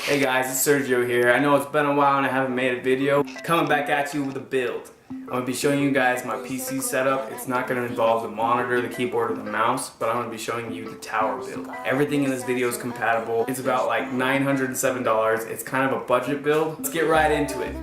Hey guys, it's Sergio here. I know it's been a while and I haven't made a video. Coming back at you with a build. I'm going to be showing you guys my PC setup. It's not going to involve the monitor, the keyboard, or the mouse, but I'm going to be showing you the tower build. Everything in this video is compatible. It's about like $907. It's kind of a budget build. Let's get right into it.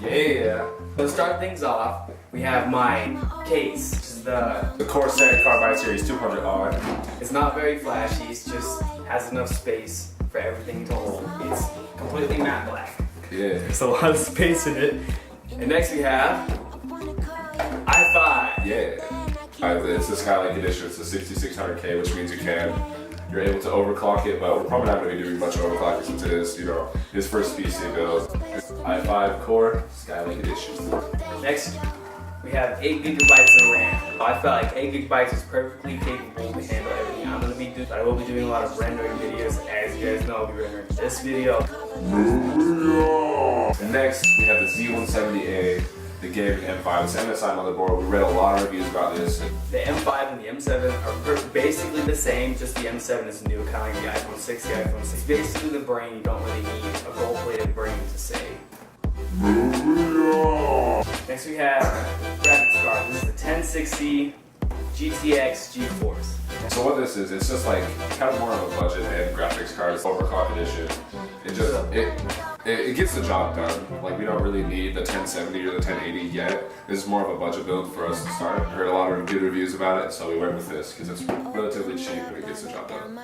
Yeah. To start things off, we have my case, which is the Corsair Carbide Series 200R. It's not very flashy, it just has enough space for everything to hold. It's completely matte black. Yeah. There's a lot of space in it. And next we have i5. Yeah. It's the Skylake edition. It's a 6600K, which means you're able to overclock it, but we're probably not going to be doing much overclocking since it is, his first PC build. i5 core, Skylake edition. Next, we have 8 gigabytes of RAM. I felt like 8 gigabytes is perfectly capable to handle everything I'm going to be doing. I will be doing a lot of rendering videos. As you guys know, I'll be rendering this video. And next, we have the Z170A, the gaming M5. It's an MSI motherboard. We read a lot of reviews about this. The M5 and the M7 are basically the same, just the M7 is new, kind of like the iPhone 6, the iPhone 6. Basically the brain, you don't really need a gold-plated brain to say. Next we have graphics card. This is the 1060 GTX GeForce. So what this is, it's just like kind of more of a budget and graphics card. It's overclock edition. It gets the job done. Like we don't really need the 1070 or the 1080 yet. This is more of a budget build for us to start. I heard a lot of good reviews about it, so we went with this because it's relatively cheap and it gets the job done.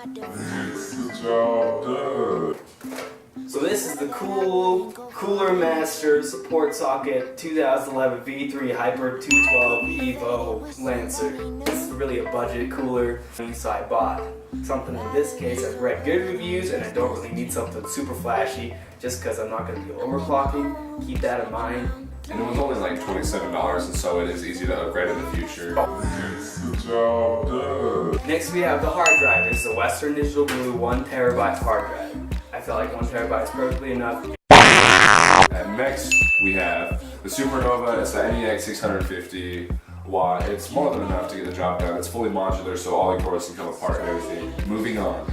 So this is the Cooler Master Support Socket 2011 V3 Hyper 212 Evo Lancer. This is really a budget cooler, so I bought something in this case. I've read good reviews and I don't really need something super flashy just because I'm not going to be overclocking. Keep that in mind. And it was only like $27, and so it is easy to upgrade in the future. Next we have the hard drive. This is a Western Digital Blue 1 terabyte hard drive. I felt like 1 terabyte is perfectly enough. And next we have the SuperNOVA. It's the NEX 650 watt. It's more than enough to get the job done. It's fully modular, so all your cores can come apart and everything. Moving on.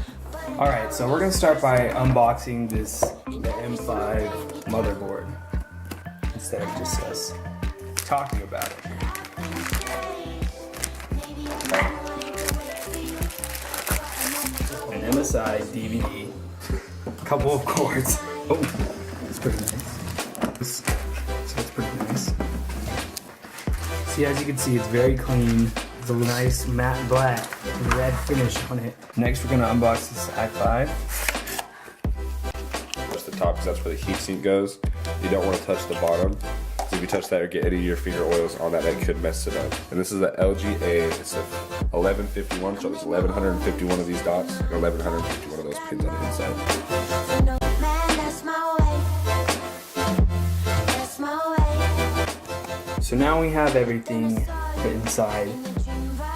Alright, so we're going to start by unboxing the M5 motherboard instead of just us talking about it. An MSI DVD. Couple of cords. Oh, it's pretty nice. So it's pretty nice. See, as you can see, it's very clean. It's a nice matte black and red finish on it. Next, we're gonna unbox this i5. Touch the top because that's where the heatsink goes. You don't want to touch the bottom. So if you touch that or get any of your finger oils on that, that could mess it up. And this is the LGA. It's a 1151, so there's 1151 of these dots and 1151 of those pins on the inside. So now we have everything inside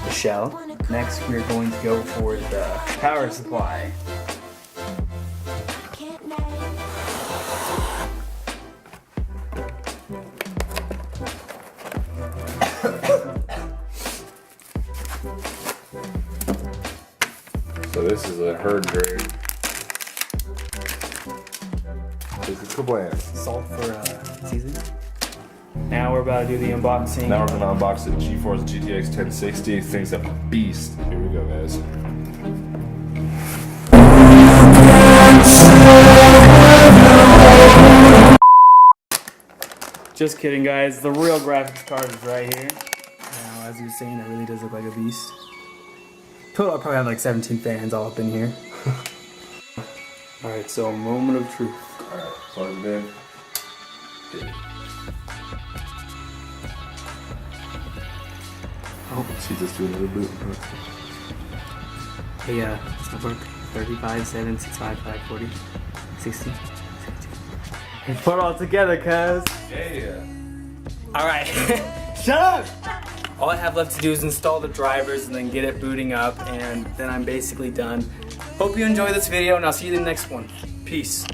the shell. Next, we're going to go for the power supply. So this is a herd grade. This is kablam. Salt for seasoning. Now we're about to do the unboxing. Now we're gonna unbox the GeForce GTX 1060. Thing's a beast. Here we go, guys. Just kidding, guys. The real graphics card is right here. Now, as you were saying, it really does look like a beast. I'll probably have like 17 fans all up in here. Alright, so moment of truth. Alright, plug it in. Oh, she's just doing a little boot. Hey, it's my work. 35, 7, 6, 5, 5, 40, 60, 60. Hey, put it all together, cuz. Yeah. Alright. Shut up! All I have left to do is install the drivers and then get it booting up, and then I'm basically done. Hope you enjoy this video, and I'll see you in the next one. Peace.